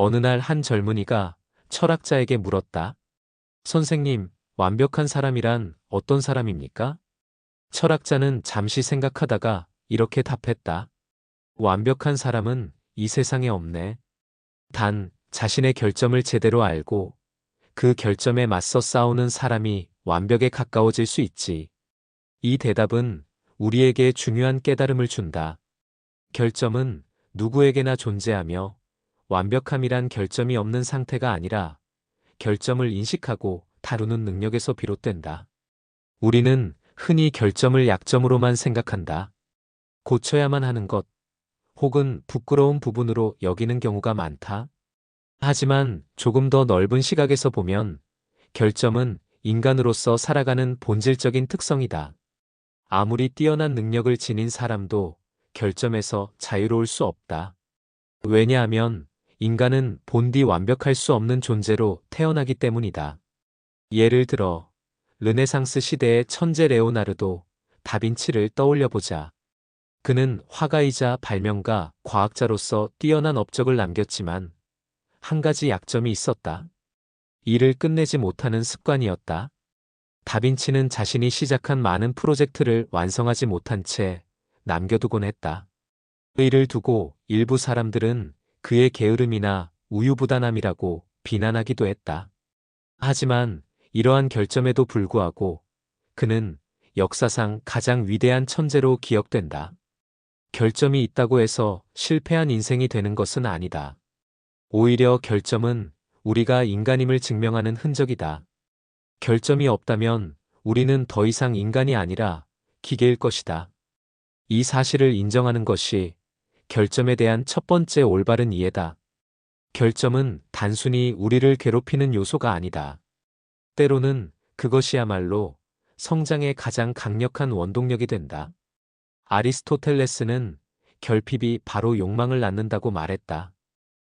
어느 날 한 젊은이가 철학자에게 물었다. 선생님, 완벽한 사람이란 어떤 사람입니까? 철학자는 잠시 생각하다가 이렇게 답했다. 완벽한 사람은 이 세상에 없네. 단, 자신의 결점을 제대로 알고 그 결점에 맞서 싸우는 사람이 완벽에 가까워질 수 있지. 이 대답은 우리에게 중요한 깨달음을 준다. 결점은 누구에게나 존재하며 완벽함이란 결점이 없는 상태가 아니라 결점을 인식하고 다루는 능력에서 비롯된다. 우리는 흔히 결점을 약점으로만 생각한다. 고쳐야만 하는 것, 혹은 부끄러운 부분으로 여기는 경우가 많다. 하지만 조금 더 넓은 시각에서 보면 결점은 인간으로서 살아가는 본질적인 특성이다. 아무리 뛰어난 능력을 지닌 사람도 결점에서 자유로울 수 없다. 왜냐하면 인간은 본디 완벽할 수 없는 존재로 태어나기 때문이다. 예를 들어 르네상스 시대의 천재 레오나르도 다빈치를 떠올려보자. 그는 화가이자 발명가, 과학자로서 뛰어난 업적을 남겼지만 한 가지 약점이 있었다. 일을 끝내지 못하는 습관이었다. 다빈치는 자신이 시작한 많은 프로젝트를 완성하지 못한 채 남겨두곤 했다. 이를 두고 일부 사람들은 그의 게으름이나 우유부단함이라고 비난하기도 했다. 하지만 이러한 결점에도 불구하고 그는 역사상 가장 위대한 천재로 기억된다. 결점이 있다고 해서 실패한 인생이 되는 것은 아니다. 오히려 결점은 우리가 인간임을 증명하는 흔적이다. 결점이 없다면 우리는 더 이상 인간이 아니라 기계일 것이다. 이 사실을 인정하는 것이 결점에 대한 첫 번째 올바른 이해다. 결점은 단순히 우리를 괴롭히는 요소가 아니다. 때로는 그것이야말로 성장의 가장 강력한 원동력이 된다. 아리스토텔레스는 결핍이 바로 욕망을 낳는다고 말했다.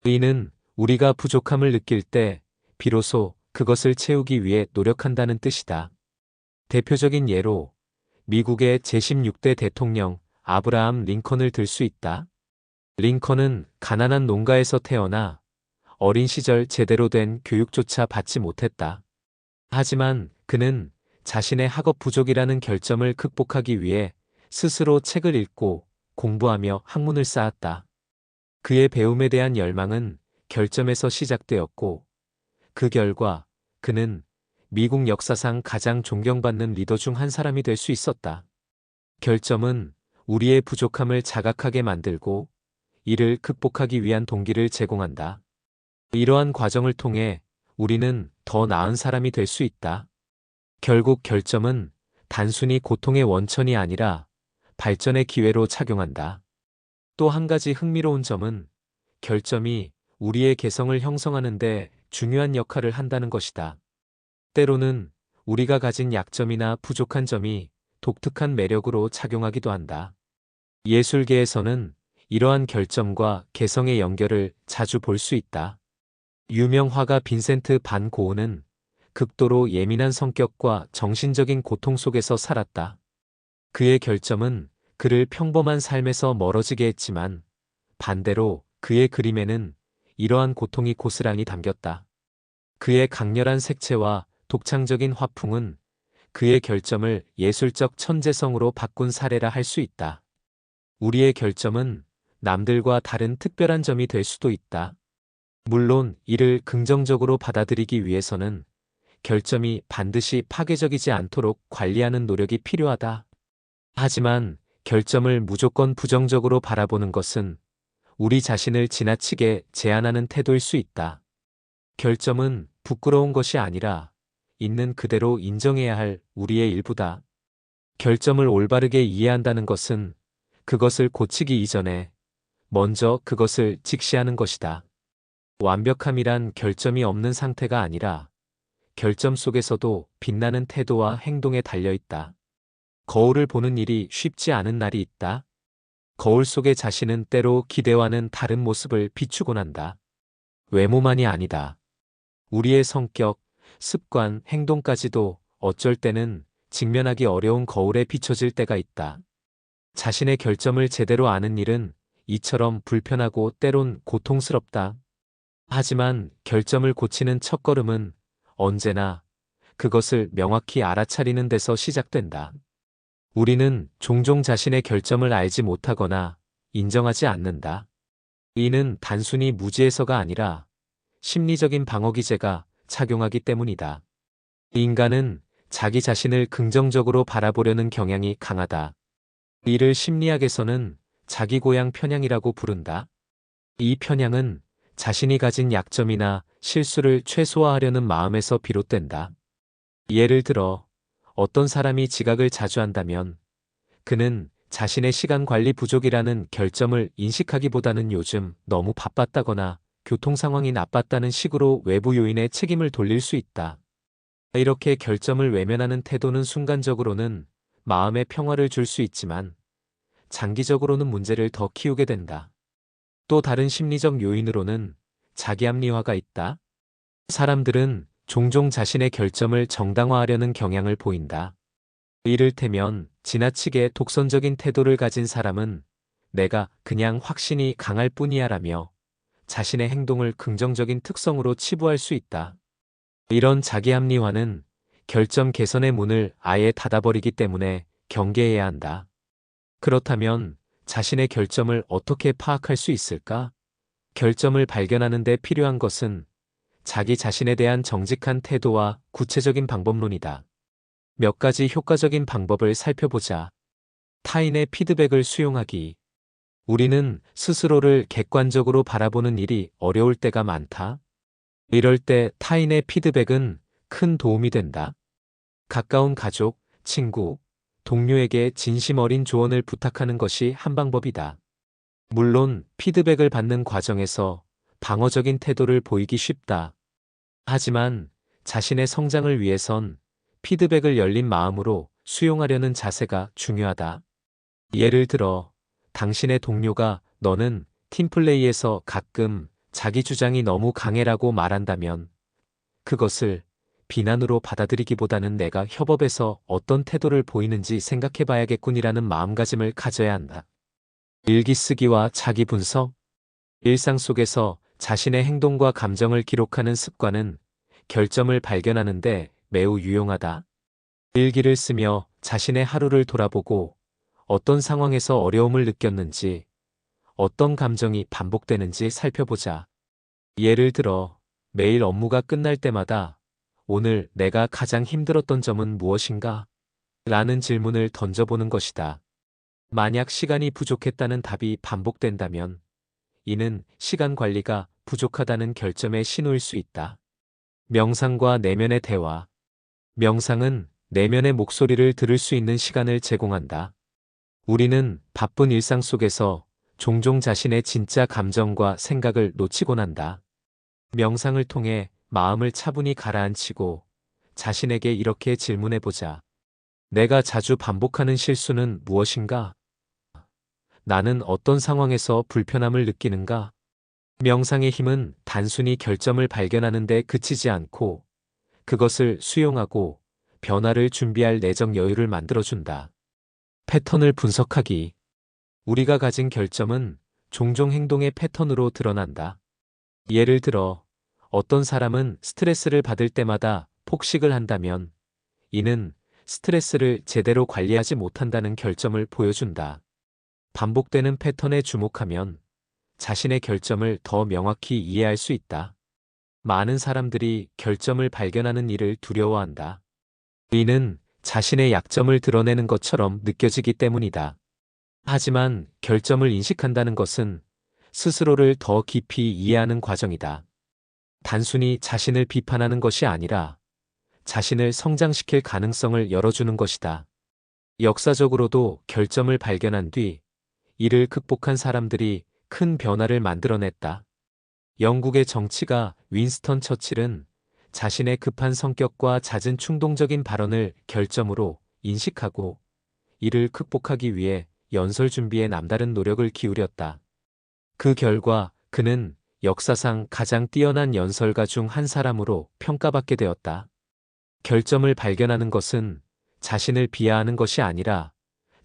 이는 우리가 부족함을 느낄 때 비로소 그것을 채우기 위해 노력한다는 뜻이다. 대표적인 예로 미국의 제16대 대통령 아브라함 링컨을 들 수 있다. 링컨은 가난한 농가에서 태어나 어린 시절 제대로 된 교육조차 받지 못했다. 하지만 그는 자신의 학업 부족이라는 결점을 극복하기 위해 스스로 책을 읽고 공부하며 학문을 쌓았다. 그의 배움에 대한 열망은 결점에서 시작되었고 그 결과 그는 미국 역사상 가장 존경받는 리더 중 한 사람이 될 수 있었다. 결점은 우리의 부족함을 자각하게 만들고 이를 극복하기 위한 동기를 제공한다. 이러한 과정을 통해 우리는 더 나은 사람이 될 수 있다. 결국 결점은 단순히 고통의 원천이 아니라 발전의 기회로 작용한다. 또 한 가지 흥미로운 점은 결점이 우리의 개성을 형성하는 데 중요한 역할을 한다는 것이다. 때로는 우리가 가진 약점이나 부족한 점이 독특한 매력으로 작용하기도 한다. 예술계에서는 이러한 결점과 개성의 연결을 자주 볼 수 있다. 유명 화가 빈센트 반 고흐는 극도로 예민한 성격과 정신적인 고통 속에서 살았다. 그의 결점은 그를 평범한 삶에서 멀어지게 했지만 반대로 그의 그림에는 이러한 고통이 고스란히 담겼다. 그의 강렬한 색채와 독창적인 화풍은 그의 결점을 예술적 천재성으로 바꾼 사례라 할 수 있다. 우리의 결점은 남들과 다른 특별한 점이 될 수도 있다. 물론 이를 긍정적으로 받아들이기 위해서는 결점이 반드시 파괴적이지 않도록 관리하는 노력이 필요하다. 하지만 결점을 무조건 부정적으로 바라보는 것은 우리 자신을 지나치게 제한하는 태도일 수 있다. 결점은 부끄러운 것이 아니라 있는 그대로 인정해야 할 우리의 일부다. 결점을 올바르게 이해한다는 것은 그것을 고치기 이전에 먼저 그것을 직시하는 것이다. 완벽함이란 결점이 없는 상태가 아니라 결점 속에서도 빛나는 태도와 행동에 달려 있다. 거울을 보는 일이 쉽지 않은 날이 있다. 거울 속의 자신은 때로 기대와는 다른 모습을 비추곤 한다. 외모만이 아니다. 우리의 성격, 습관, 행동까지도 어쩔 때는 직면하기 어려운 거울에 비춰질 때가 있다. 자신의 결점을 제대로 아는 일은 이처럼 불편하고 때론 고통스럽다. 하지만 결점을 고치는 첫걸음은 언제나 그것을 명확히 알아차리는 데서 시작된다. 우리는 종종 자신의 결점을 알지 못하거나 인정하지 않는다. 이는 단순히 무지해서가 아니라 심리적인 방어기제가 작용하기 때문이다. 인간은 자기 자신을 긍정적으로 바라보려는 경향이 강하다. 이를 심리학에서는 자기고양 편향이라고 부른다. 이 편향은 자신이 가진 약점이나 실수를 최소화하려는 마음에서 비롯된다. 예를 들어, 어떤 사람이 지각을 자주 한다면 그는 자신의 시간 관리 부족이라는 결점을 인식하기보다는 요즘 너무 바빴다거나 교통 상황이 나빴다는 식으로 외부 요인에 책임을 돌릴 수 있다. 이렇게 결점을 외면하는 태도는 순간적으로는 마음의 평화를 줄 수 있지만 장기적으로는 문제를 더 키우게 된다. 또 다른 심리적 요인으로는 자기 합리화가 있다. 사람들은 종종 자신의 결점을 정당화하려는 경향을 보인다. 이를테면 지나치게 독선적인 태도를 가진 사람은 내가 그냥 확신이 강할 뿐이야 라며 자신의 행동을 긍정적인 특성으로 치부할 수 있다. 이런 자기 합리화는 결점 개선의 문을 아예 닫아버리기 때문에 경계해야 한다. 그렇다면 자신의 결점을 어떻게 파악할 수 있을까? 결점을 발견하는 데 필요한 것은 자기 자신에 대한 정직한 태도와 구체적인 방법론이다. 몇 가지 효과적인 방법을 살펴보자. 타인의 피드백을 수용하기. 우리는 스스로를 객관적으로 바라보는 일이 어려울 때가 많다. 이럴 때 타인의 피드백은 큰 도움이 된다. 가까운 가족, 친구, 동료에게 진심 어린 조언을 부탁하는 것이 한 방법이다. 물론 피드백을 받는 과정에서 방어적인 태도를 보이기 쉽다. 하지만 자신의 성장을 위해선 피드백을 열린 마음으로 수용하려는 자세가 중요하다. 예를 들어, 당신의 동료가 너는 팀플레이에서 가끔 자기 주장이 너무 강해라고 말한다면 그것을 비난으로 받아들이기보다는 내가 협업에서 어떤 태도를 보이는지 생각해 봐야겠군이라는 마음가짐을 가져야 한다. 일기 쓰기와 자기 분석. 일상 속에서 자신의 행동과 감정을 기록하는 습관은 결점을 발견하는데 매우 유용하다. 일기를 쓰며 자신의 하루를 돌아보고 어떤 상황에서 어려움을 느꼈는지, 어떤 감정이 반복되는지 살펴보자. 예를 들어, 매일 업무가 끝날 때마다 오늘 내가 가장 힘들었던 점은 무엇인가? 라는 질문을 던져보는 것이다. 만약 시간이 부족했다는 답이 반복된다면 이는 시간 관리가 부족하다는 결점의 신호일 수 있다. 명상과 내면의 대화. 명상은 내면의 목소리를 들을 수 있는 시간을 제공한다. 우리는 바쁜 일상 속에서 종종 자신의 진짜 감정과 생각을 놓치곤 한다. 명상을 통해 마음을 차분히 가라앉히고 자신에게 이렇게 질문해보자. 내가 자주 반복하는 실수는 무엇인가? 나는 어떤 상황에서 불편함을 느끼는가? 명상의 힘은 단순히 결점을 발견하는 데 그치지 않고 그것을 수용하고 변화를 준비할 내적 여유를 만들어준다. 패턴을 분석하기. 우리가 가진 결점은 종종 행동의 패턴으로 드러난다. 예를 들어, 어떤 사람은 스트레스를 받을 때마다 폭식을 한다면 이는 스트레스를 제대로 관리하지 못한다는 결점을 보여준다. 반복되는 패턴에 주목하면 자신의 결점을 더 명확히 이해할 수 있다. 많은 사람들이 결점을 발견하는 일을 두려워한다. 이는 자신의 약점을 드러내는 것처럼 느껴지기 때문이다. 하지만 결점을 인식한다는 것은 스스로를 더 깊이 이해하는 과정이다. 단순히 자신을 비판하는 것이 아니라 자신을 성장시킬 가능성을 열어주는 것이다. 역사적으로도 결점을 발견한 뒤 이를 극복한 사람들이 큰 변화를 만들어냈다. 영국의 정치가 윈스턴 처칠은 자신의 급한 성격과 잦은 충동적인 발언을 결점으로 인식하고 이를 극복하기 위해 연설 준비에 남다른 노력을 기울였다. 그 결과 그는 역사상 가장 뛰어난 연설가 중 한 사람으로 평가받게 되었다. 결점을 발견하는 것은 자신을 비하하는 것이 아니라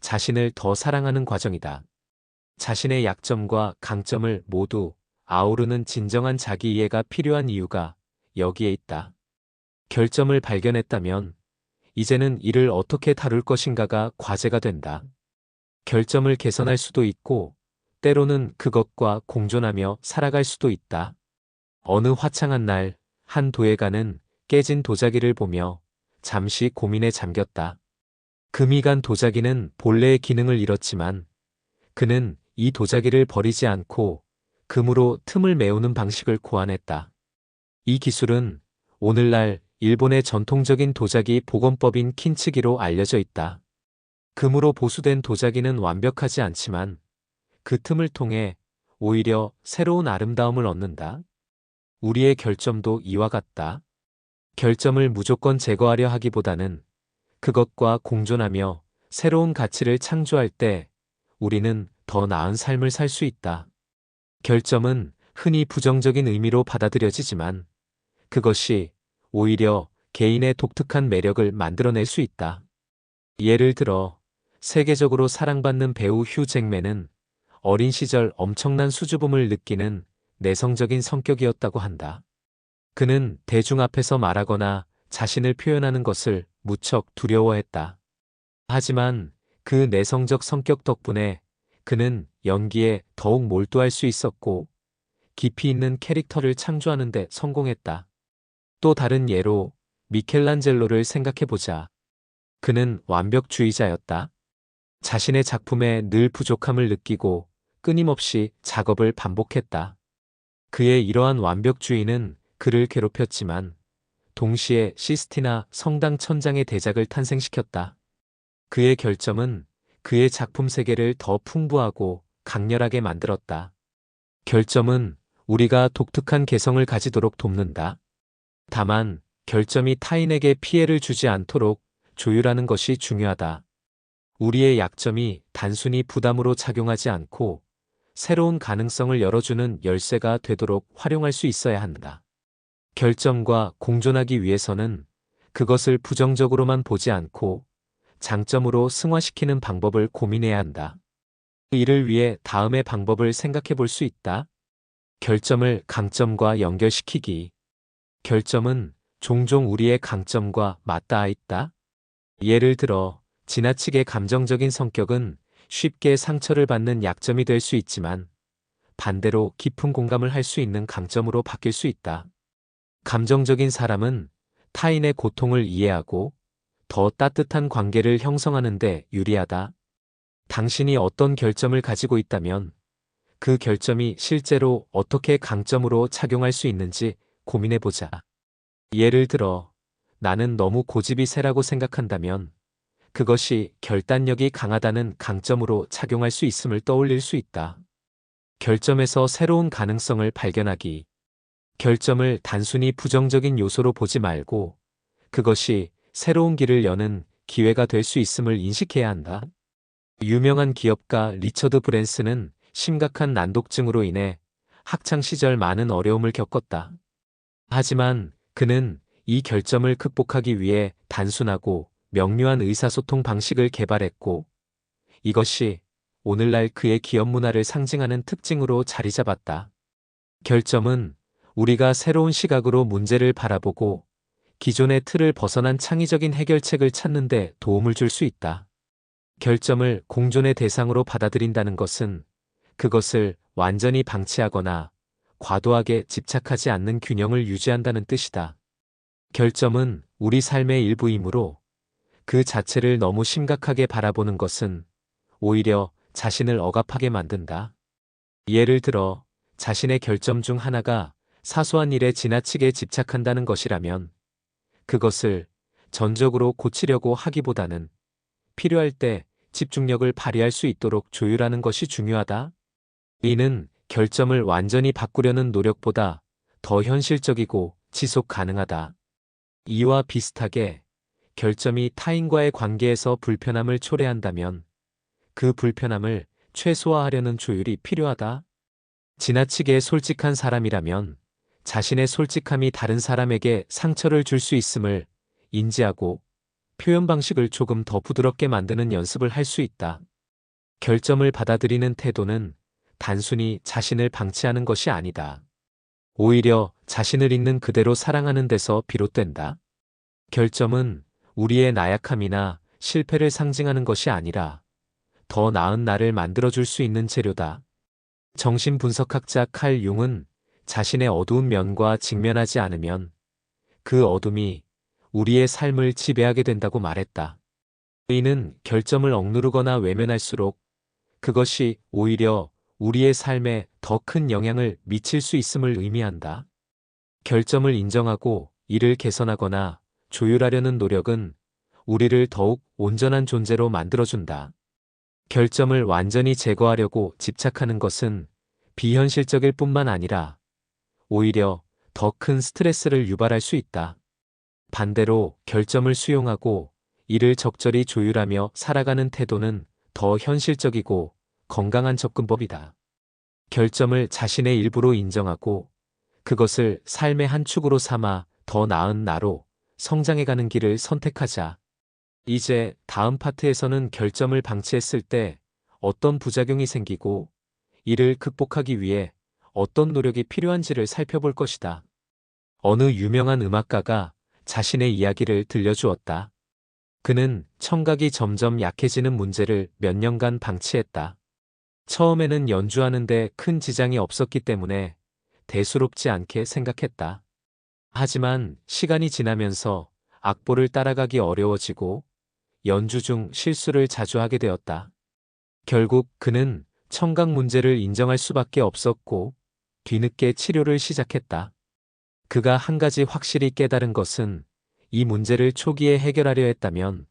자신을 더 사랑하는 과정이다. 자신의 약점과 강점을 모두 아우르는 진정한 자기 이해가 필요한 이유가 여기에 있다. 결점을 발견했다면 이제는 이를 어떻게 다룰 것인가가 과제가 된다. 결점을 개선할 수도 있고 때로는 그것과 공존하며 살아갈 수도 있다. 어느 화창한 날, 한 도예가는 깨진 도자기를 보며 잠시 고민에 잠겼다. 금이 간 도자기는 본래의 기능을 잃었지만 그는 이 도자기를 버리지 않고 금으로 틈을 메우는 방식을 고안했다. 이 기술은 오늘날 일본의 전통적인 도자기 복원법인 킨츠기로 알려져 있다. 금으로 보수된 도자기는 완벽하지 않지만 그 틈을 통해 오히려 새로운 아름다움을 얻는다. 우리의 결점도 이와 같다. 결점을 무조건 제거하려 하기보다는 그것과 공존하며 새로운 가치를 창조할 때 우리는 더 나은 삶을 살 수 있다. 결점은 흔히 부정적인 의미로 받아들여지지만 그것이 오히려 개인의 독특한 매력을 만들어낼 수 있다. 예를 들어 세계적으로 사랑받는 배우 휴 잭맨은 어린 시절 엄청난 수줍음을 느끼는 내성적인 성격이었다고 한다. 그는 대중 앞에서 말하거나 자신을 표현하는 것을 무척 두려워했다. 하지만 그 내성적 성격 덕분에 그는 연기에 더욱 몰두할 수 있었고 깊이 있는 캐릭터를 창조하는 데 성공했다. 또 다른 예로 미켈란젤로를 생각해보자. 그는 완벽주의자였다. 자신의 작품에 늘 부족함을 느끼고 끊임없이 작업을 반복했다. 그의 이러한 완벽주의는 그를 괴롭혔지만 동시에 시스티나 성당 천장의 대작을 탄생시켰다. 그의 결점은 그의 작품 세계를 더 풍부하고 강렬하게 만들었다. 결점은 우리가 독특한 개성을 가지도록 돕는다. 다만 결점이 타인에게 피해를 주지 않도록 조율하는 것이 중요하다. 우리의 약점이 단순히 부담으로 작용하지 않고 새로운 가능성을 열어주는 열쇠가 되도록 활용할 수 있어야 한다. 결점과 공존하기 위해서는 그것을 부정적으로만 보지 않고 장점으로 승화시키는 방법을 고민해야 한다. 이를 위해 다음의 방법을 생각해 볼 수 있다. 결점을 강점과 연결시키기. 결점은 종종 우리의 강점과 맞닿아 있다. 예를 들어 지나치게 감정적인 성격은 쉽게 상처를 받는 약점이 될 수 있지만 반대로 깊은 공감을 할 수 있는 강점으로 바뀔 수 있다. 감정적인 사람은 타인의 고통을 이해하고 더 따뜻한 관계를 형성하는 데 유리하다. 당신이 어떤 결점을 가지고 있다면 그 결점이 실제로 어떻게 강점으로 작용할 수 있는지 고민해보자. 예를 들어 나는 너무 고집이 세라고 생각한다면 그것이 결단력이 강하다는 강점으로 작용할 수 있음을 떠올릴 수 있다. 결점에서 새로운 가능성을 발견하기. 결점을 단순히 부정적인 요소로 보지 말고 그것이 새로운 길을 여는 기회가 될 수 있음을 인식해야 한다. 유명한 기업가 리처드 브랜슨은 심각한 난독증으로 인해 학창 시절 많은 어려움을 겪었다. 하지만 그는 이 결점을 극복하기 위해 단순하고 명료한 의사소통 방식을 개발했고 이것이 오늘날 그의 기업 문화를 상징하는 특징으로 자리 잡았다. 결점은 우리가 새로운 시각으로 문제를 바라보고 기존의 틀을 벗어난 창의적인 해결책을 찾는 데 도움을 줄 수 있다. 결점을 공존의 대상으로 받아들인다는 것은 그것을 완전히 방치하거나 과도하게 집착하지 않는 균형을 유지한다는 뜻이다. 결점은 우리 삶의 일부이므로 그 자체를 너무 심각하게 바라보는 것은 오히려 자신을 억압하게 만든다. 예를 들어 자신의 결점 중 하나가 사소한 일에 지나치게 집착한다는 것이라면 그것을 전적으로 고치려고 하기보다는 필요할 때 집중력을 발휘할 수 있도록 조율하는 것이 중요하다. 이는 결점을 완전히 바꾸려는 노력보다 더 현실적이고 지속 가능하다. 이와 비슷하게 결점이 타인과의 관계에서 불편함을 초래한다면 그 불편함을 최소화하려는 조율이 필요하다. 지나치게 솔직한 사람이라면 자신의 솔직함이 다른 사람에게 상처를 줄 수 있음을 인지하고 표현 방식을 조금 더 부드럽게 만드는 연습을 할 수 있다. 결점을 받아들이는 태도는 단순히 자신을 방치하는 것이 아니다. 오히려 자신을 있는 그대로 사랑하는 데서 비롯된다. 결점은 우리의 나약함이나 실패를 상징하는 것이 아니라 더 나은 나를 만들어줄 수 있는 재료다. 정신분석학자 칼 융은 자신의 어두운 면과 직면하지 않으면 그 어둠이 우리의 삶을 지배하게 된다고 말했다. 이는 결점을 억누르거나 외면할수록 그것이 오히려 우리의 삶에 더 큰 영향을 미칠 수 있음을 의미한다. 결점을 인정하고 이를 개선하거나 조율하려는 노력은 우리를 더욱 온전한 존재로 만들어준다. 결점을 완전히 제거하려고 집착하는 것은 비현실적일 뿐만 아니라 오히려 더 큰 스트레스를 유발할 수 있다. 반대로 결점을 수용하고 이를 적절히 조율하며 살아가는 태도는 더 현실적이고 건강한 접근법이다. 결점을 자신의 일부로 인정하고 그것을 삶의 한 축으로 삼아 더 나은 나로 성장해가는 길을 선택하자. 이제 다음 파트에서는 결점을 방치했을 때 어떤 부작용이 생기고 이를 극복하기 위해 어떤 노력이 필요한지를 살펴볼 것이다. 어느 유명한 음악가가 자신의 이야기를 들려주었다. 그는 청각이 점점 약해지는 문제를 몇 년간 방치했다. 처음에는 연주하는데 큰 지장이 없었기 때문에 대수롭지 않게 생각했다. 하지만 시간이 지나면서 악보를 따라가기 어려워지고 연주 중 실수를 자주 하게 되었다. 결국 그는 청각 문제를 인정할 수밖에 없었고 뒤늦게 치료를 시작했다. 그가 한 가지 확실히 깨달은 것은 이 문제를 초기에 해결하려 했다면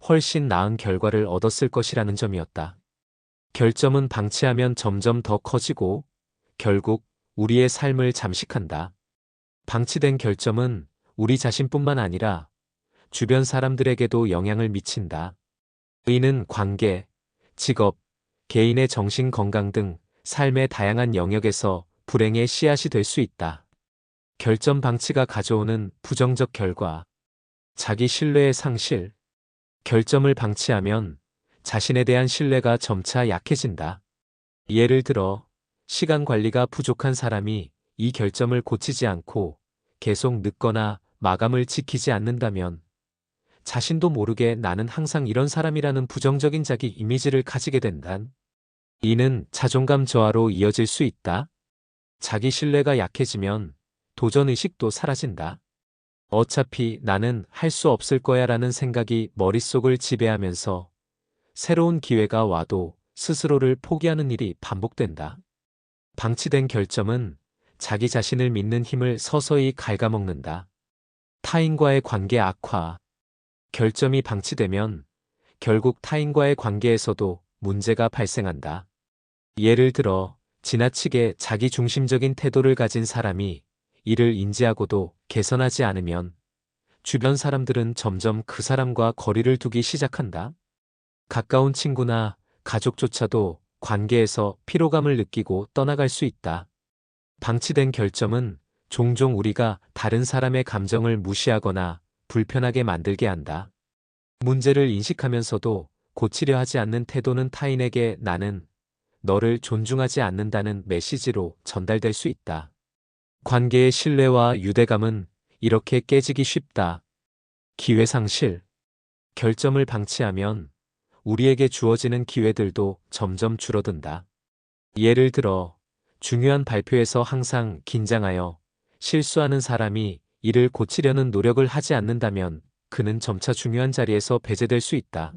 훨씬 나은 결과를 얻었을 것이라는 점이었다. 결점은 방치하면 점점 더 커지고 결국 우리의 삶을 잠식한다. 방치된 결점은 우리 자신뿐만 아니라 주변 사람들에게도 영향을 미친다. 이는 관계, 직업, 개인의 정신 건강 등 삶의 다양한 영역에서 불행의 씨앗이 될 수 있다. 결점 방치가 가져오는 부정적 결과, 자기 신뢰의 상실. 결점을 방치하면 자신에 대한 신뢰가 점차 약해진다. 예를 들어, 시간 관리가 부족한 사람이 이 결점을 고치지 않고 계속 늦거나 마감을 지키지 않는다면 자신도 모르게 나는 항상 이런 사람이라는 부정적인 자기 이미지를 가지게 된다. 이는 자존감 저하로 이어질 수 있다. 자기 신뢰가 약해지면 도전 의식도 사라진다. 어차피 나는 할 수 없을 거야 라는 생각이 머릿속을 지배하면서 새로운 기회가 와도 스스로를 포기하는 일이 반복된다. 방치된 결점은 자기 자신을 믿는 힘을 서서히 갉아먹는다. 타인과의 관계 악화. 결점이 방치되면 결국 타인과의 관계에서도 문제가 발생한다. 예를 들어 지나치게 자기중심적인 태도를 가진 사람이 이를 인지하고도 개선하지 않으면 주변 사람들은 점점 그 사람과 거리를 두기 시작한다. 가까운 친구나 가족조차도 관계에서 피로감을 느끼고 떠나갈 수 있다. 방치된 결점은 종종 우리가 다른 사람의 감정을 무시하거나 불편하게 만들게 한다. 문제를 인식하면서도 고치려 하지 않는 태도는 타인에게 나는 너를 존중하지 않는다는 메시지로 전달될 수 있다. 관계의 신뢰와 유대감은 이렇게 깨지기 쉽다. 기회 상실. 결점을 방치하면 우리에게 주어지는 기회들도 점점 줄어든다. 예를 들어 중요한 발표에서 항상 긴장하여 실수하는 사람이 이를 고치려는 노력을 하지 않는다면 그는 점차 중요한 자리에서 배제될 수 있다.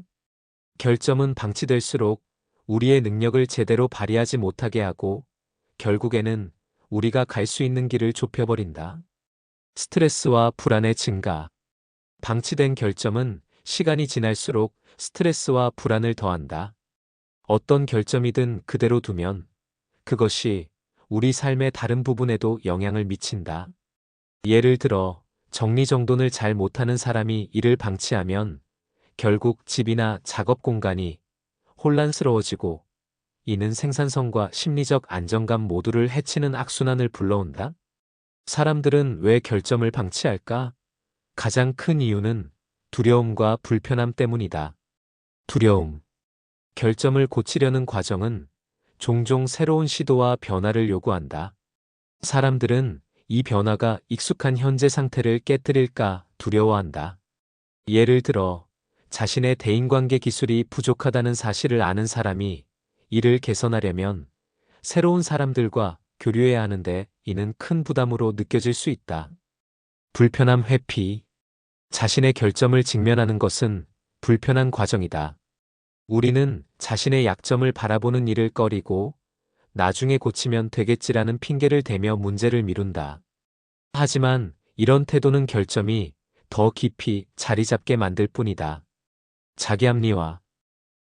결점은 방치될수록 우리의 능력을 제대로 발휘하지 못하게 하고 결국에는 우리가 갈 수 있는 길을 좁혀버린다. 스트레스와 불안의 증가. 방치된 결점은 시간이 지날수록 스트레스와 불안을 더한다. 어떤 결점이든 그대로 두면 그것이 우리 삶의 다른 부분에도 영향을 미친다. 예를 들어 정리정돈을 잘 못하는 사람이 이를 방치하면 결국 집이나 작업 공간이 혼란스러워지고 이는 생산성과 심리적 안정감 모두를 해치는 악순환을 불러온다. 사람들은 왜 결점을 방치할까? 가장 큰 이유는 두려움과 불편함 때문이다. 두려움. 결점을 고치려는 과정은 종종 새로운 시도와 변화를 요구한다. 사람들은 이 변화가 익숙한 현재 상태를 깨뜨릴까 두려워한다. 예를 들어, 자신의 대인관계 기술이 부족하다는 사실을 아는 사람이 이를 개선하려면 새로운 사람들과 교류해야 하는데 이는 큰 부담으로 느껴질 수 있다. 불편함 회피. 자신의 결점을 직면하는 것은 불편한 과정이다. 우리는 자신의 약점을 바라보는 일을 꺼리고 나중에 고치면 되겠지라는 핑계를 대며 문제를 미룬다. 하지만 이런 태도는 결점이 더 깊이 자리 잡게 만들 뿐이다. 자기합리화.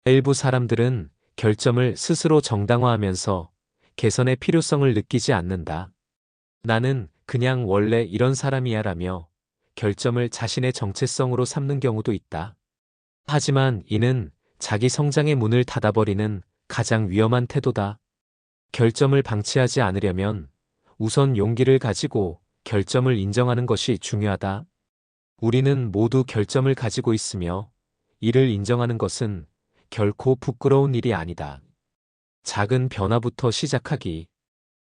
일부 사람들은 결점을 스스로 정당화하면서 개선의 필요성을 느끼지 않는다. 나는 그냥 원래 이런 사람이야 라며 결점을 자신의 정체성으로 삼는 경우도 있다. 하지만 이는 자기 성장의 문을 닫아버리는 가장 위험한 태도다. 결점을 방치하지 않으려면 우선 용기를 가지고 결점을 인정하는 것이 중요하다. 우리는 모두 결점을 가지고 있으며 이를 인정하는 것은 결코 부끄러운 일이 아니다. 작은 변화부터 시작하기.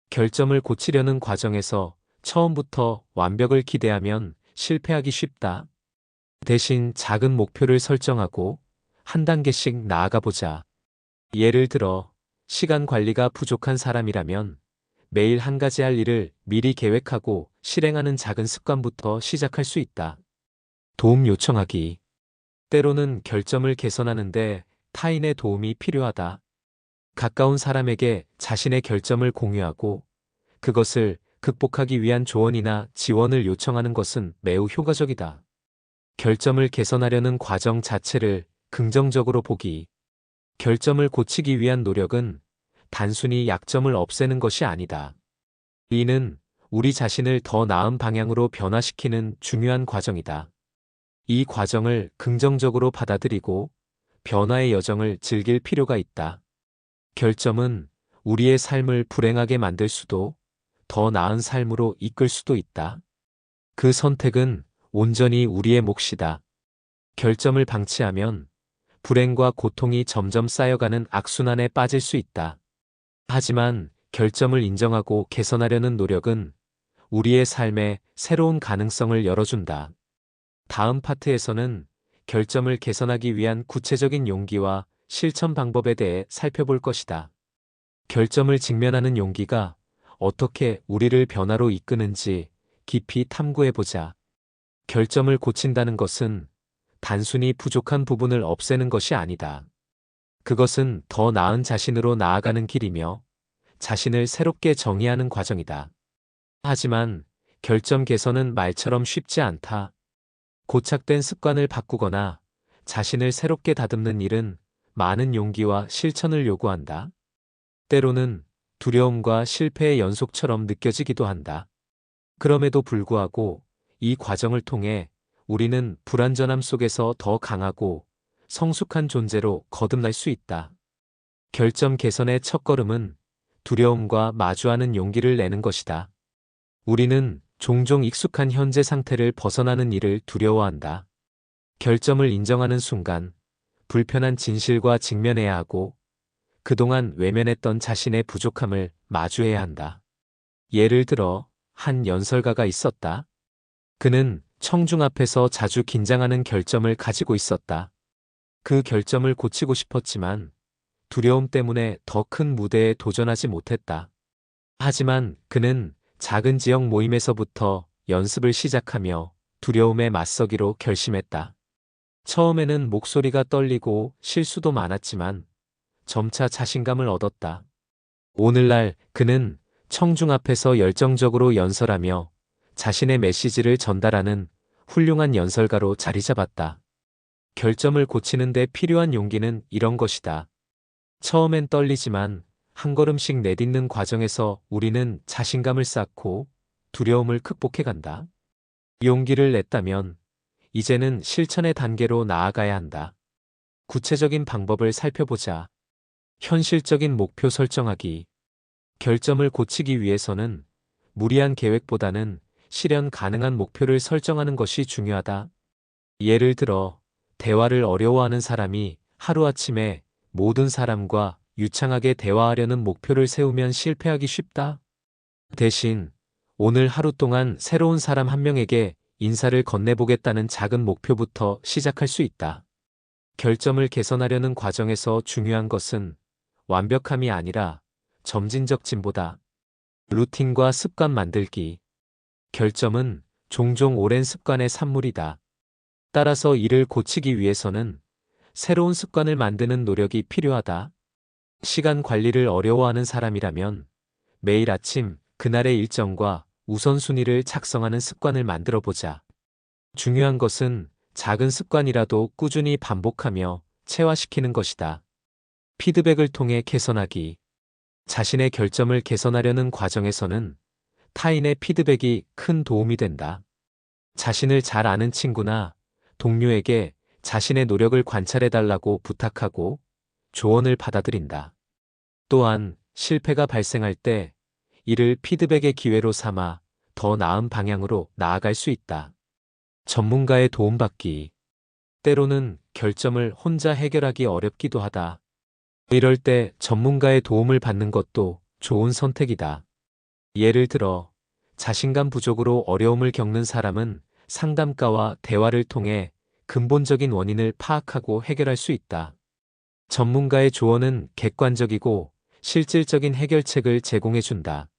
결점을 고치려는 과정에서 처음부터 완벽을 기대하면 실패하기 쉽다. 대신 작은 목표를 설정하고 한 단계씩 나아가 보자. 예를 들어, 시간 관리가 부족한 사람이라면 매일 한 가지 할 일을 미리 계획하고 실행하는 작은 습관부터 시작할 수 있다. 도움 요청하기. 때로는 결점을 개선하는데 타인의 도움이 필요하다. 가까운 사람에게 자신의 결점을 공유하고 그것을 극복하기 위한 조언이나 지원을 요청하는 것은 매우 효과적이다. 결점을 개선하려는 과정 자체를 긍정적으로 보기. 결점을 고치기 위한 노력은 단순히 약점을 없애는 것이 아니다. 이는 우리 자신을 더 나은 방향으로 변화시키는 중요한 과정이다. 이 과정을 긍정적으로 받아들이고 변화의 여정을 즐길 필요가 있다. 결점은 우리의 삶을 불행하게 만들 수도 더 나은 삶으로 이끌 수도 있다. 그 선택은 온전히 우리의 몫이다. 결점을 방치하면 불행과 고통이 점점 쌓여가는 악순환에 빠질 수 있다. 하지만 결점을 인정하고 개선하려는 노력은 우리의 삶에 새로운 가능성을 열어준다. 다음 파트에서는 결점을 개선하기 위한 구체적인 용기와 실천 방법에 대해 살펴볼 것이다. 결점을 직면하는 용기가 어떻게 우리를 변화로 이끄는지 깊이 탐구해보자. 결점을 고친다는 것은 단순히 부족한 부분을 없애는 것이 아니다. 그것은 더 나은 자신으로 나아가는 길이며 자신을 새롭게 정의하는 과정이다. 하지만 결점 개선은 말처럼 쉽지 않다. 고착된 습관을 바꾸거나 자신을 새롭게 다듬는 일은 많은 용기와 실천을 요구한다. 때로는 두려움과 실패의 연속처럼 느껴지기도 한다. 그럼에도 불구하고 이 과정을 통해 우리는 불완전함 속에서 더 강하고 성숙한 존재로 거듭날 수 있다. 결점 개선의 첫걸음은 두려움과 마주하는 용기를 내는 것이다. 우리는 종종 익숙한 현재 상태를 벗어나는 일을 두려워한다. 결점을 인정하는 순간 불편한 진실과 직면해야 하고 그동안 외면했던 자신의 부족함을 마주해야 한다. 예를 들어 한 연설가가 있었다. 그는 청중 앞에서 자주 긴장하는 결점을 가지고 있었다. 그 결점을 고치고 싶었지만 두려움 때문에 더 큰 무대에 도전하지 못했다. 하지만 그는 작은 지역 모임에서부터 연습을 시작하며 두려움에 맞서기로 결심했다. 처음에는 목소리가 떨리고 실수도 많았지만 점차 자신감을 얻었다. 오늘날 그는 청중 앞에서 열정적으로 연설하며 자신의 메시지를 전달하는 훌륭한 연설가로 자리 잡았다. 결점을 고치는 데 필요한 용기는 이런 것이다. 처음엔 떨리지만 한 걸음씩 내딛는 과정에서 우리는 자신감을 쌓고 두려움을 극복해간다. 용기를 냈다면 이제는 실천의 단계로 나아가야 한다. 구체적인 방법을 살펴보자. 현실적인 목표 설정하기. 결점을 고치기 위해서는 무리한 계획보다는 실현 가능한 목표를 설정하는 것이 중요하다. 예를 들어, 대화를 어려워하는 사람이 하루아침에 모든 사람과 유창하게 대화하려는 목표를 세우면 실패하기 쉽다. 대신 오늘 하루 동안 새로운 사람 한 명에게 인사를 건네보겠다는 작은 목표부터 시작할 수 있다. 결점을 개선하려는 과정에서 중요한 것은 완벽함이 아니라 점진적 진보다. 루틴과 습관 만들기. 결점은 종종 오랜 습관의 산물이다. 따라서 이를 고치기 위해서는 새로운 습관을 만드는 노력이 필요하다. 시간 관리를 어려워하는 사람이라면 매일 아침 그날의 일정과 우선순위를 작성하는 습관을 만들어 보자. 중요한 것은 작은 습관이라도 꾸준히 반복하며 체화시키는 것이다. 피드백을 통해 개선하기. 자신의 결점을 개선하려는 과정에서는 타인의 피드백이 큰 도움이 된다. 자신을 잘 아는 친구나 동료에게 자신의 노력을 관찰해달라고 부탁하고 조언을 받아들인다. 또한 실패가 발생할 때 이를 피드백의 기회로 삼아 더 나은 방향으로 나아갈 수 있다. 전문가의 도움받기. 때로는 결점을 혼자 해결하기 어렵기도 하다. 이럴 때 전문가의 도움을 받는 것도 좋은 선택이다. 예를 들어 자신감 부족으로 어려움을 겪는 사람은 상담가와 대화를 통해 근본적인 원인을 파악하고 해결할 수 있다. 전문가의 조언은 객관적이고 실질적인 해결책을 제공해준다.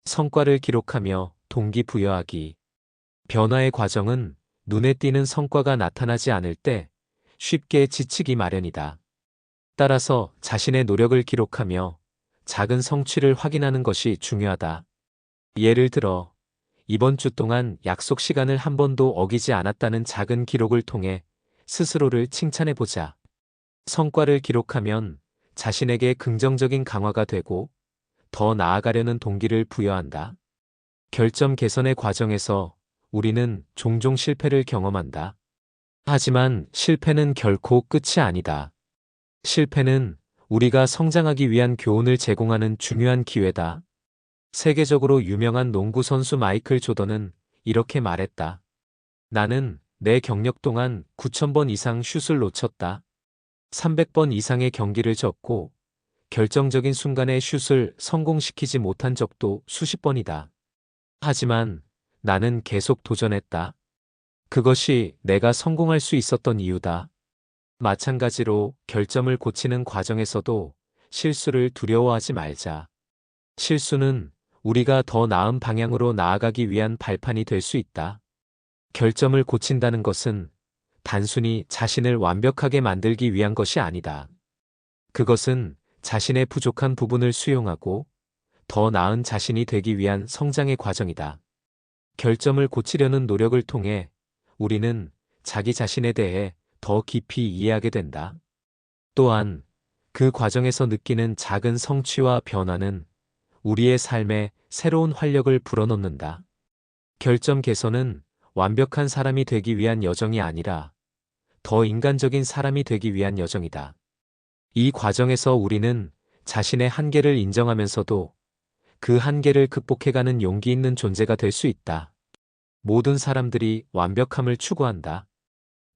성과를 기록하며 동기부여하기. 변화의 과정은 눈에 띄는 성과가 나타나지 않을 때 쉽게 지치기 마련이다. 따라서 자신의 노력을 기록하며 작은 성취를 확인하는 것이 중요하다. 예를 들어 이번 주 동안 약속 시간을 한 번도 어기지 않았다는 작은 기록을 통해 스스로를 칭찬해보자. 성과를 기록하면 자신에게 긍정적인 강화가 되고 더 나아가려는 동기를 부여한다. 결점 개선의 과정에서 우리는 종종 실패를 경험한다. 하지만 실패는 결코 끝이 아니다. 실패는 우리가 성장하기 위한 교훈을 제공하는 중요한 기회다. 세계적으로 유명한 농구 선수 마이클 조던은 이렇게 말했다. 나는 내 경력 동안 9,000번 이상 슛을 놓쳤다. 300번 이상의 경기를 졌고 결정적인 순간에 슛을 성공시키지 못한 적도 수십 번이다. 하지만 나는 계속 도전했다. 그것이 내가 성공할 수 있었던 이유다. 마찬가지로 결점을 고치는 과정에서도 실수를 두려워하지 말자. 실수는 우리가 더 나은 방향으로 나아가기 위한 발판이 될 수 있다. 결점을 고친다는 것은 단순히 자신을 완벽하게 만들기 위한 것이 아니다. 그것은 자신의 부족한 부분을 수용하고 더 나은 자신이 되기 위한 성장의 과정이다. 결점을 고치려는 노력을 통해 우리는 자기 자신에 대해 더 깊이 이해하게 된다. 또한 그 과정에서 느끼는 작은 성취와 변화는 우리의 삶에 새로운 활력을 불어넣는다. 결점 개선은 완벽한 사람이 되기 위한 여정이 아니라 더 인간적인 사람이 되기 위한 여정이다. 이 과정에서 우리는 자신의 한계를 인정하면서도 그 한계를 극복해가는 용기 있는 존재가 될 수 있다. 모든 사람들이 완벽함을 추구한다.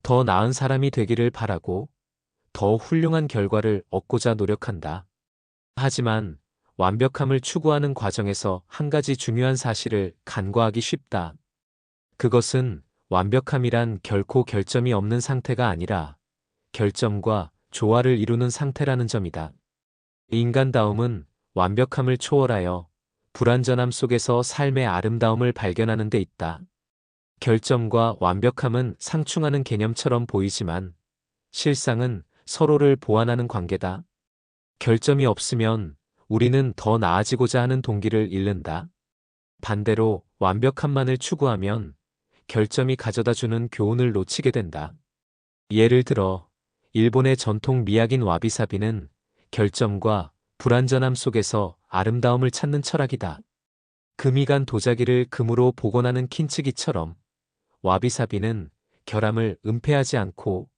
더 나은 사람이 되기를 바라고 더 훌륭한 결과를 얻고자 노력한다. 하지만 완벽함을 추구하는 과정에서 한 가지 중요한 사실을 간과하기 쉽다. 그것은 완벽함이란 결코 결점이 없는 상태가 아니라 결점과 조화를 이루는 상태라는 점이다. 인간다움은 완벽함을 초월하여 불완전함 속에서 삶의 아름다움을 발견하는 데 있다. 결점과 완벽함은 상충하는 개념처럼 보이지만 실상은 서로를 보완하는 관계다. 결점이 없으면 우리는 더 나아지고자 하는 동기를 잃는다. 반대로 완벽함만을 추구하면 결점이 가져다주는 교훈을 놓치게 된다. 예를 들어 일본의 전통 미학인 와비사비는 결점과 불완전함 속에서 아름다움을 찾는 철학이다. 금이 간 도자기를 금으로 복원하는 킨츠기처럼 와비사비는 결함을 은폐하지 않고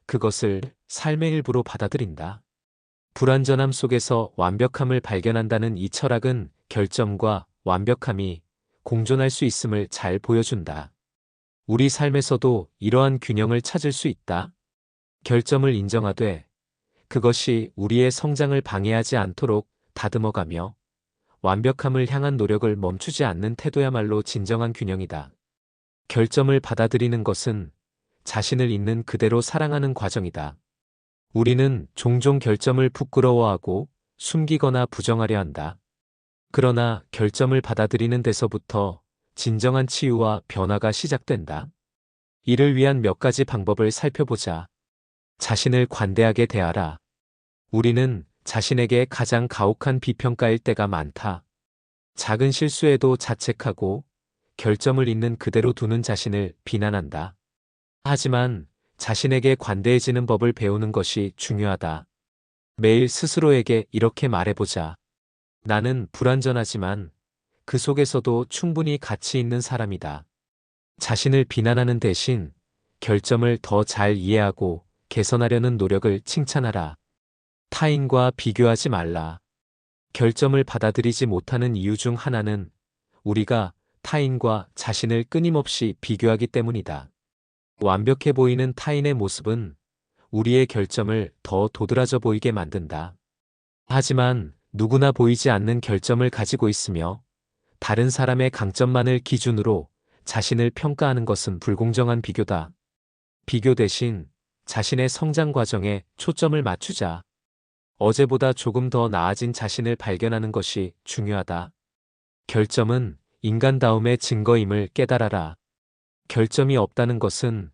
그것을 삶의 일부로 받아들인다. 불완전함 속에서 완벽함을 발견한다는 이 철학은 결점과 완벽함이 공존할 수 있음을 잘 보여준다. 우리 삶에서도 이러한 균형을 찾을 수 있다. 결점을 인정하되 그것이 우리의 성장을 방해하지 않도록 다듬어가며 완벽함을 향한 노력을 멈추지 않는 태도야말로 진정한 균형이다. 결점을 받아들이는 것은 자신을 있는 그대로 사랑하는 과정이다. 우리는 종종 결점을 부끄러워하고 숨기거나 부정하려 한다. 그러나 결점을 받아들이는 데서부터 진정한 치유와 변화가 시작된다. 이를 위한 몇 가지 방법을 살펴보자. 자신을 관대하게 대하라. 우리는 자신에게 가장 가혹한 비평가일 때가 많다. 작은 실수에도 자책하고 결점을 있는 그대로 두는 자신을 비난한다. 하지만 자신에게 관대해지는 법을 배우는 것이 중요하다. 매일 스스로에게 이렇게 말해보자. 나는 불완전하지만 그 속에서도 충분히 가치 있는 사람이다. 자신을 비난하는 대신 결점을 더 잘 이해하고 개선하려는 노력을 칭찬하라. 타인과 비교하지 말라. 결점을 받아들이지 못하는 이유 중 하나는 우리가 타인과 자신을 끊임없이 비교하기 때문이다. 완벽해 보이는 타인의 모습은 우리의 결점을 더 도드라져 보이게 만든다. 하지만 누구나 보이지 않는 결점을 가지고 있으며 다른 사람의 강점만을 기준으로 자신을 평가하는 것은 불공정한 비교다. 비교 대신 자신의 성장 과정에 초점을 맞추자. 어제보다 조금 더 나아진 자신을 발견하는 것이 중요하다. 결점은 인간다움의 증거임을 깨달아라. 결점이 없다는 것은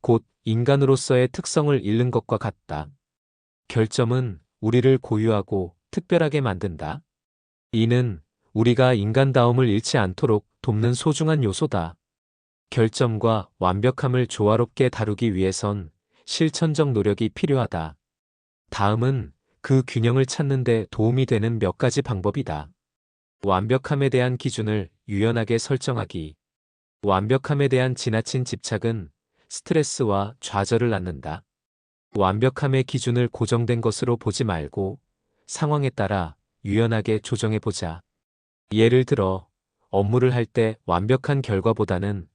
곧 인간으로서의 특성을 잃는 것과 같다. 결점은 우리를 고유하고 특별하게 만든다. 이는 우리가 인간다움을 잃지 않도록 돕는 소중한 요소다. 결점과 완벽함을 조화롭게 다루기 위해선 실천적 노력이 필요하다. 다음은 그 균형을 찾는 데 도움이 되는 몇 가지 방법이다. 완벽함에 대한 기준을 유연하게 설정하기. 완벽함에 대한 지나친 집착은 스트레스와 좌절을 낳는다. 완벽함의 기준을 고정된 것으로 보지 말고 상황에 따라 유연하게 조정해보자. 예를 들어 업무를 할 때 완벽한 결과보다는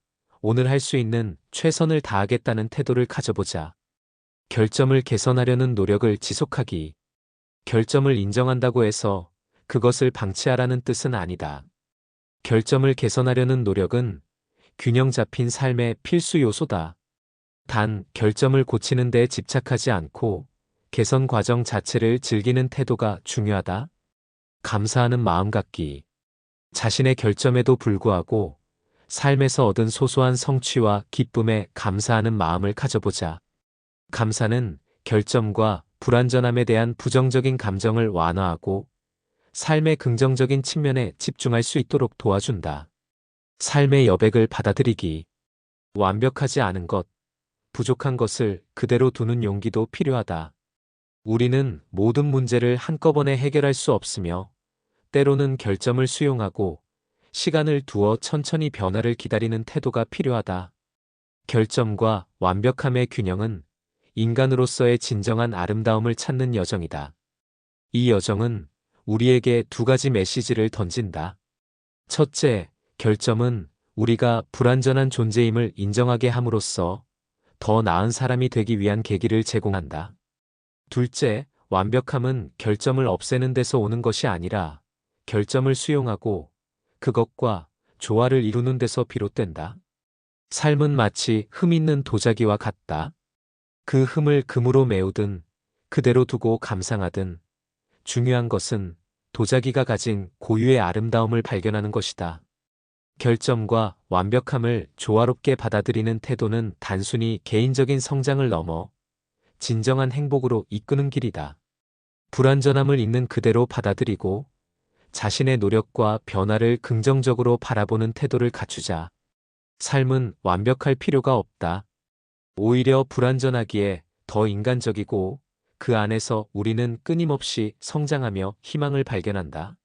오늘 할 수 있는 최선을 다하겠다는 태도를 가져보자. 결점을 개선하려는 노력을 지속하기. 결점을 인정한다고 해서 그것을 방치하라는 뜻은 아니다. 결점을 개선하려는 노력은 균형 잡힌 삶의 필수 요소다. 단, 결점을 고치는 데 집착하지 않고 개선 과정 자체를 즐기는 태도가 중요하다. 감사하는 마음 갖기. 자신의 결점에도 불구하고 삶에서 얻은 소소한 성취와 기쁨에 감사하는 마음을 가져보자. 감사는 결점과 불완전함에 대한 부정적인 감정을 완화하고 삶의 긍정적인 측면에 집중할 수 있도록 도와준다. 삶의 여백을 받아들이기. 완벽하지 않은 것, 부족한 것을 그대로 두는 용기도 필요하다. 우리는 모든 문제를 한꺼번에 해결할 수 없으며 때로는 결점을 수용하고 시간을 두어 천천히 변화를 기다리는 태도가 필요하다. 결점과 완벽함의 균형은 인간으로서의 진정한 아름다움을 찾는 여정이다. 이 여정은 우리에게 두 가지 메시지를 던진다. 첫째, 결점은 우리가 불완전한 존재임을 인정하게 함으로써 더 나은 사람이 되기 위한 계기를 제공한다. 둘째, 완벽함은 결점을 없애는 데서 오는 것이 아니라 결점을 수용하고 그것과 조화를 이루는 데서 비롯된다. 삶은 마치 흠 있는 도자기와 같다. 그 흠을 금으로 메우든 그대로 두고 감상하든 중요한 것은 도자기가 가진 고유의 아름다움을 발견하는 것이다. 결점과 완벽함을 조화롭게 받아들이는 태도는 단순히 개인적인 성장을 넘어 진정한 행복으로 이끄는 길이다. 불완전함을 있는 그대로 받아들이고 자신의 노력과 변화를 긍정적으로 바라보는 태도를 갖추자. 삶은 완벽할 필요가 없다. 오히려 불완전하기에 더 인간적이고 그 안에서 우리는 끊임없이 성장하며 희망을 발견한다.